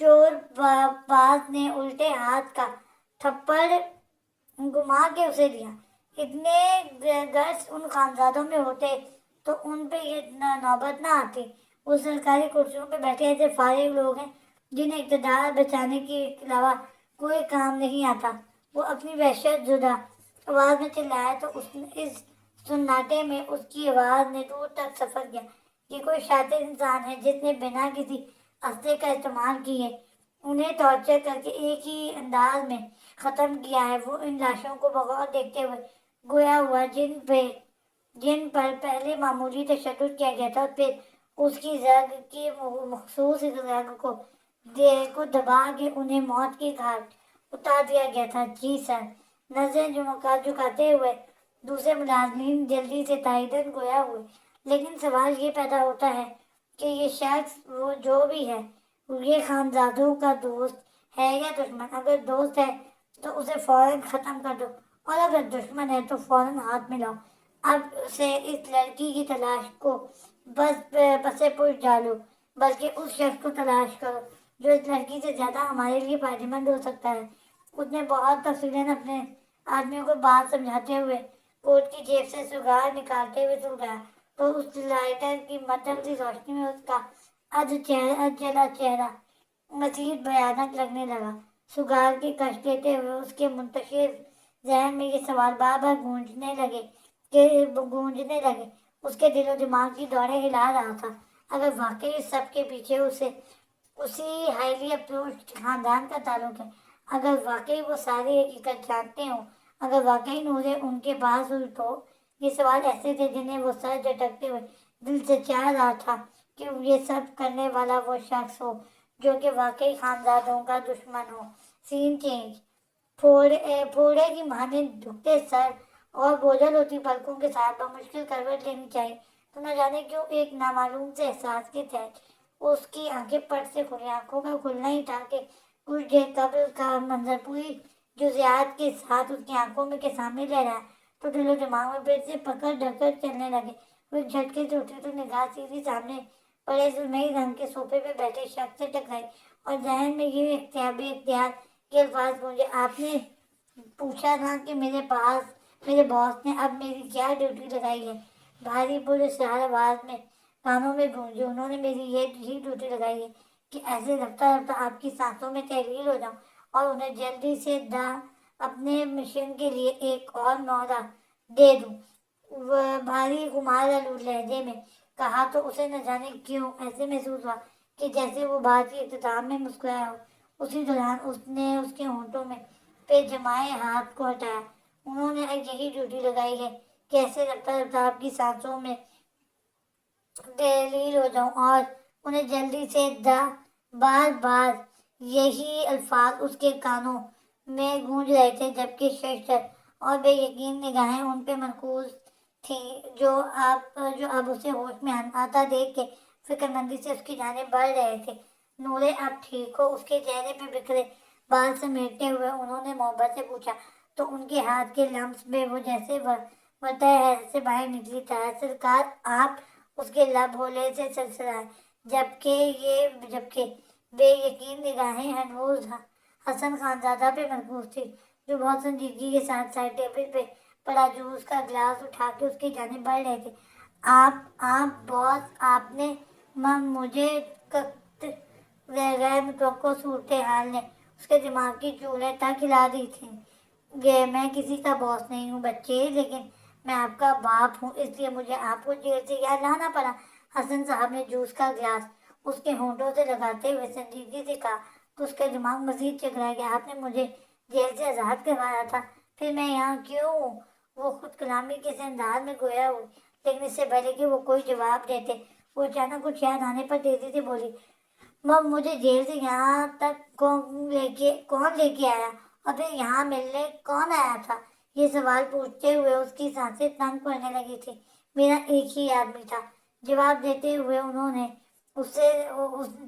چور باز نے الٹے ہاتھ کا تھپڑ گھما کے اسے دیا۔ اتنے گرس ان خانزادوں میں ہوتے تو ان پہ یہ نوبت نہ آتی۔ وہ سرکاری کرسیوں پہ بیٹھے ایسے فارغ لوگ ہیں جنہیں اقتدار بچانے کے علاوہ کوئی کام نہیں آتا۔ وہ اپنی وحشت زدہ آواز میں چلایا تو اس سناٹے میں اس کی آواز نے دور تک سفر کیا۔ یہ کوئی شاطر انسان ہے جس نے بنا کسی اسلحے کا استعمال کیے انہیں ٹارچر کر کے ایک ہی انداز میں ختم کیا ہے۔ وہ ان لاشوں کو بغور دیکھتے ہوئے گویا ہوا جن پر پہلے معمولی تشدد کیا گیا تھا، پھر اس کی زرگ کی مخصوص زرگ کو دبا کے انہیں موت کی گھاٹ اتار دیا گیا تھا۔ جی سر، نظریں جھکاتے ہوئے دوسرے ملازمین جلدی سے تائیداً گویا ہوئے۔ لیکن سوال یہ پیدا ہوتا ہے کہ یہ شخص وہ جو بھی ہے یہ خانزادوں کا دوست ہے یا دشمن؟ اگر دوست ہے تو اسے فوراً ختم کر دو، اور اگر دشمن ہے تو فوراً ہاتھ ملاؤ۔ اب سے اس لڑکی کی تلاش کو بس پوچھ ڈالو، بلکہ اس شخص کو تلاش کرو جو اس لڑکی سے زیادہ ہمارے لیے فائدہ مند ہو سکتا ہے۔ اس نے بہت تفصیلاً اپنے آدمیوں کو بات سمجھاتے ہوئے کوٹ کی جیب سے سگار نکالتے ہوئے سلگایا تو اس لائٹر کی مدھم سی روشنی میں اس کا جلا چہرہ مزید بھیانک لگنے لگا۔ سگار کی کش لیتے ہوئے اس کے منتشر ذہن میں یہ سوال بار بار گونجنے لگے۔ اس کے دل و دماغ کی دوڑیں ہلا رہا تھا۔ اگر واقعی اس سب کے پیچھے اسی ہائیلی اپروچ خاندان کا تعلق ہے، اگر واقعی وہ ساری حقیقت جانتے ہوں، اگر واقعی نوریں ان کے پاس ہوئی، تو یہ سوال ایسے تھے جنہیں وہ سر جھٹکتے ہوئے دل سے چاہ رہا تھا کہ یہ سب کرنے والا وہ شخص ہو جو کہ واقعی خانزادوں کا دشمن ہو۔ سین چینج، پھوڑے کی مانند جھکتے سر اور بوجھل ہوتی پلکوں کے ساتھ بمشکل کروٹ لینی چاہی تو نہ جانے کیوں ایک نامعلوم سے احساس کے تحت اس کی آنکھیں پٹ سے کھلی۔ آنکھوں کا کھلنا ہی تھا کہ کچھ دیر قبل کا منظر پوری جزیات کے ساتھ اس کی آنکھوں میں کے سامنے لہرایا تو دل و دماغ میں پھر سے پکڑ دھکڑ چلنے لگے۔ وہ ایک جھٹکے سے اٹھے تو نگاہ سیدھی سامنے پڑے سرمئی رنگ کے صوفے پہ بیٹھے شخص سے ٹکرائی اور ذہن میں یہ اختیار کے الفاظ گونجے، آپ نے پوچھا تھا کہ میرے باس نے اب میری کیا ڈیوٹی لگائی ہے؟ بھاری پراسرار آواز میں کانوں میں گونجی، انہوں نے میری یہی ڈیوٹی لگائی ہے کہ ایسے رفتہ رفتہ آپ کی سانسوں میں تحلیل ہو جاؤں اور انہیں جلدی سے اپنے مشن کے لیے ایک اور نعرہ دے دوں۔ وہ بھاری خمار آلود لہجے میں کہا تو اسے نہ جانے کیوں ایسے محسوس ہوا کہ جیسے وہ بات کی اختتام میں مسکرایا ہو۔ اسی دوران اس نے اس کے ہونٹوں میں پہ جمائے ہاتھ کو ہٹایا۔ انہوں نے یہی ڈیوٹی لگائی ہے کہ ایسے رفتہ رفتہ آپ کی سانسوں میں تحلیل ہو جاؤں اور انہیں جلدی سے بار بار یہی الفاظ اس کے کانوں میں گونج رہے تھے، جبکہ ششدر اور بے یقین نگاہیں ان پہ مرکوز تھیں جو اب اسے ہوش میں آتا دیکھ کے فکر مندی سے اس کی جانب بڑھ رہے تھے۔ نورے، اب ٹھیک ہو؟ اس کے چہرے پہ بکھرے بال سمیٹتے ہوئے انہوں نے محبت سے پوچھا تو ان کے ہاتھ کے لمس میں وہ جیسے ورتہ حیرت سے باہر نکلی طرح۔ سرکار، آپ؟ اس کے لب ہولے سے سرسرائے، جبکہ بے یقین نگاہیں ہنوز حسن خانزادہ پہ مرکوز تھی جو بہت سنجیدگی کے ساتھ سائڈ ٹیبل پہ پڑا جوس کا گلاس اٹھا کے اس کی جانب بڑھ رہے تھے۔ آپ باس، آپ نے مجھے غیر متوقع صورتحال نے اس کے دماغ کی چولیں تک ہلا دی تھیں۔ میں کسی کا باس نہیں ہوں بچے، لیکن میں آپ کا باپ ہوں، اس لیے مجھے آپ کو جیل سے یہاں لانا پڑا۔ حسن صاحب نے جوس کا گلاس اس کے ہونٹوں سے لگاتے ہوئے سنجیدگی سے کہا تو اس کا دماغ مزید چکرایا گیا۔ آپ نے مجھے جیل سے آزاد کروایا تھا، پھر میں یہاں کیوں ہوں؟ وہ خود کلامی کے سے انداز میں گویا ہوئی، لیکن اس سے پہلے کہ وہ کوئی جواب دیتے وہ اچانک کچھ یاد آنے پر تیزی سے بولی، مجھے جیل سے یہاں تک کون لے کے آیا اور پھر یہاں ملنے کون آیا تھا؟ یہ سوال پوچھتے ہوئے اس کی سانسیں تنگ پڑنے لگی تھی۔ میرا ایک ہی آدمی تھا، جواب دیتے ہوئے انہوں نے اس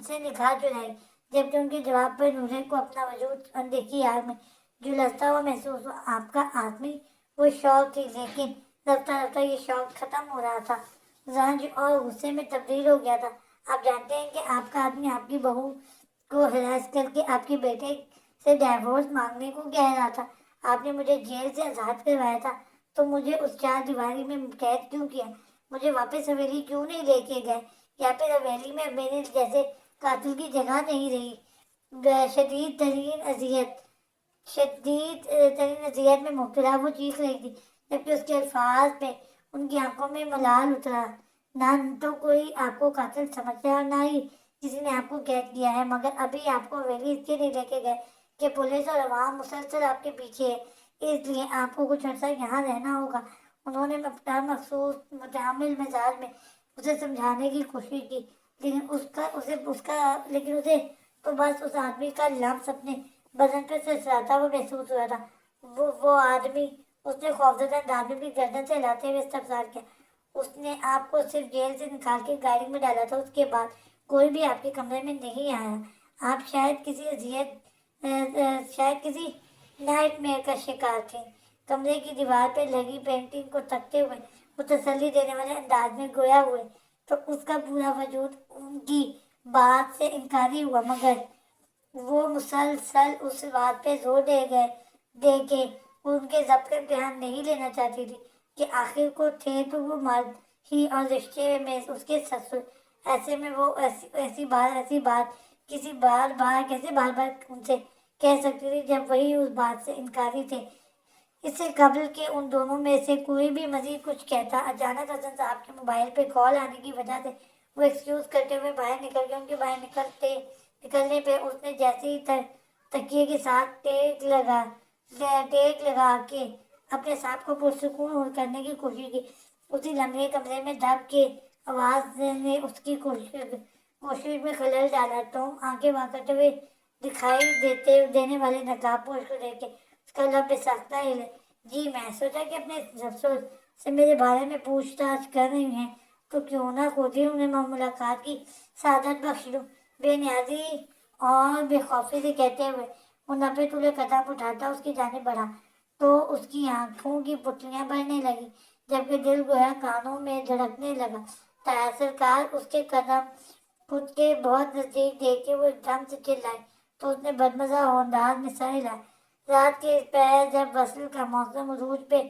سے نگاہ چرائی، جبکہ ان کے جواب پر نورے کو اپنا وجود اندیکھی آگ میں جھلستا ہوا محسوس ہوا۔ آپ کا آدمی؟ وہ شوق تھی، لیکن رفتہ رفتہ یہ شوق ختم ہو رہا تھا، رنج اور غصے میں تبدیل ہو گیا تھا۔ آپ جانتے ہیں کہ آپ کا آدمی آپ کی بہو کو ہراس کر کے آپ کے بیٹے سے ڈائیورس مانگنے کو کہہ رہا تھا. آپ نے مجھے جیل سے آزاد کروایا تھا تو مجھے اس چار دیواری میں قید کیوں کیا؟ مجھے واپس حویلی کیوں نہیں لے کے گئے؟ یا پھر حویلی میں میرے جیسے قاتل کی جگہ نہیں رہی؟ شدید ترین اذیت میں مبتلا وہ چیخ رہی تھی، جبکہ اس کے الفاظ پہ ان کی آنکھوں میں ملال اترا. نہ تو کوئی آپ کو قاتل سمجھتا ہے اور نہ ہی کسی نے آپ کو قید کیا ہے، مگر ابھی آپ کو حویلی اس لیے نہیں لے کے گئے کہ پولیس اور عوام مسلسل آپ کے پیچھے ہے، اس لیے آپ کو کچھ عرصہ یہاں رہنا ہوگا. انہوں نے اپنا مخصوص متحمل مزاج میں اسے سمجھانے کی کوشش کی، لیکن اسے تو بس اس آدمی کا لمس اپنے بدن پہ سرسراتا ہوا محسوس ہو رہا تھا. وہ آدمی، اس نے خوفزدہ انداز میں بھی گردن سے ہلاتے ہوئے استفسار کیا. اس نے آپ کو صرف جیل سے نکال کے گاڑی میں ڈالا تھا، اس کے بعد کوئی بھی آپ کے کمرے میں نہیں آیا. آپ شاید کسی نائٹ میئر کا شکار تھے. کمرے کی دیوار پہ لگی پینٹنگ کو تکتے ہوئے وہ تسلی دینے والے انداز میں گویا ہوئے تو اس کا پورا وجود ان کی بات سے انکاری ہوا، مگر وہ مسلسل اس بات پہ زور دے کے ان کے ضبط کا امتحان نہیں لینا چاہتی تھی کہ آخر کو تھے تو وہ مرد ہی اور رشتے میں اس کے سسر. ایسے میں وہ ایسی بات کسی بار ان سے کہہ سکتی تھی جب وہی اس بات سے انکاری تھے. اس سے قبل کہ ان دونوں میں سے کوئی بھی مزید کچھ کہتا، اچانک حسن صاحب کے موبائل پہ کال آنے کی وجہ سے وہ ایکسکیوز کرتے ہوئے باہر نکل گئے. ان کے باہر نکلنے پہ اس نے جیسے ہی تکیے کے ساتھ ٹیک لگا کے اپنے ساتھ کو پرسکون کرنے کی کوشش کی. اسی لمحے کمرے میں دب کے آواز نے اس کی کوشش میں خلل ڈالا. تو آنکھیں واقعتے ہوئے دکھائی دینے والے نقاب پوش کو دیکھ کے اس کا لب ساختہ ہلے. جی، میں سوچا کہ اپنے سسر سے میرے بارے میں پوچھ تاچھ کر رہی ہیں تو کیوں نہ خود ہی انہیں ملاقات کی سعادت بخش لوں. بے نیازی اور بے خوفی سے کہتے ہوئے وہ نپے تلے قدم اٹھاتا اس کی جانب بڑھا تو اس کی آنکھوں کی پتلیاں بھرنے لگی، جبکہ دل گویا کانوں میں دھڑکنے لگا. تاثر کار اس کے قدم خود کے بہت نزدیک دیکھ کے وہ ایک دم سے چلائے تو اس نے بدمزہ انداز میں سر ہلایا. رات کے پہر جب وصل کا موسم عروج پہ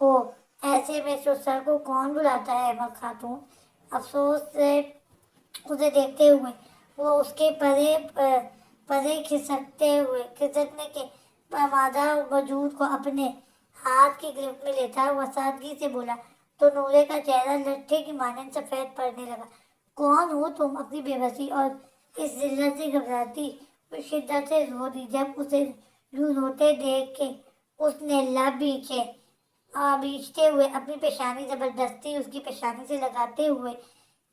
ہو، ایسے میں سر کو کون بلاتا ہے احمد خاتون؟ افسوس سے اسے دیکھتے ہوئے وہ اس کے پرے کھسکنے کے مادہ وجود کو اپنے ہاتھ کی گرفت میں لیتا ہوا سادگی سے بولا تو نورے کا چہرہ لٹھے کی مانند سفید پڑنے لگا. کون ہو تم؟ اپنی بے بسی اور اس ذلت سے گھبراتی ہوئی شدت سے رو دی. جب اسے یوں روتے دیکھ کے اس نے لب بیچتے ہوئے اپنی پیشانی زبردستی اس کی پیشانی سے لگاتے ہوئے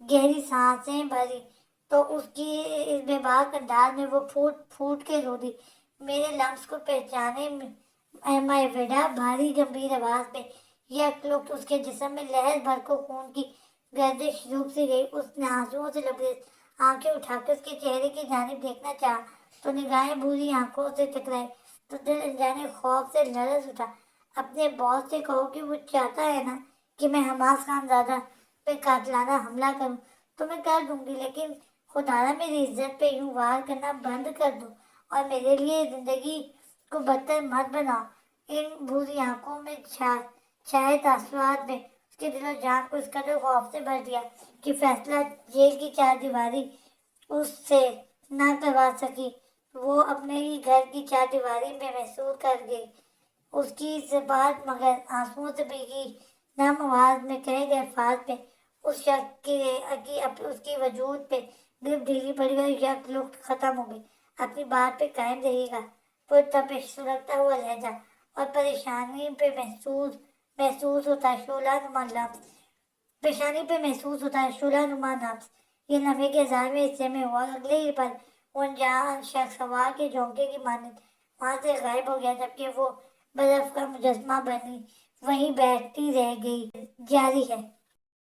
گہری سانسیں بھری تو اس کی اس بے باک انداز میں وہ پھوٹ پھوٹ کے رو دی. میرے لمس کو پہچانے میں وڈا بھاری گمبھیر آواز میں یک لخت اس کے جسم میں لہر بھر کو خون کی گردش رک سی گئی. اس نے آنسوؤں سے لبریز آنکھیں اٹھا کر اس کے چہرے کی جانب دیکھنا چاہا تو نگاہیں بھوری آنکھوں سے ٹکرائی تو دل انجانے خوف سے لرز اٹھا. اپنے باس سے کہو کہ وہ چاہتا ہے نا کہ میں حماس خان زادہ پہ قاتلانہ حملہ کروں تو میں کر دوں گی، لیکن خدایا میری عزت پہ یوں وار کرنا بند کر دو اور میرے لیے زندگی کو بدتر مت بناؤ. ان بھوری آنکھوں میں چھائے تاثرات میں اس کے دل و جان کو اس قدر خوف سے بھر دیا کہ فیصلہ جیل کی چار دیواری اس سے نہ کروا سکی. وہ اپنے ہی گھر کی چار دیواری میں محسوس کر گئی. اس کی اس بات مگر آنسوؤں سے بھیگی نم آواز میں کہے گئے الفاظ پہ اس شخص اس کی وجود پہ گرفت ڈھیلی پڑی اور یک لخت ختم ہو گئی. اپنی بات پہ قائم رہے گا. پرتپش سلگتا ہوا لہجہ اور پریشانی پہ محسوس ہوتا ہے شعلہ نما نفس. یہ لمحے کے 1000ویں حصے میں ہوا اور اگلے ہی پل وہ انجان شخص ہوا کے جھونکے کی مانند وہاں سے غائب ہو گیا، جبکہ وہ برف کا مجسمہ بنی وہیں بیٹھی رہ گئی. جاری ہے.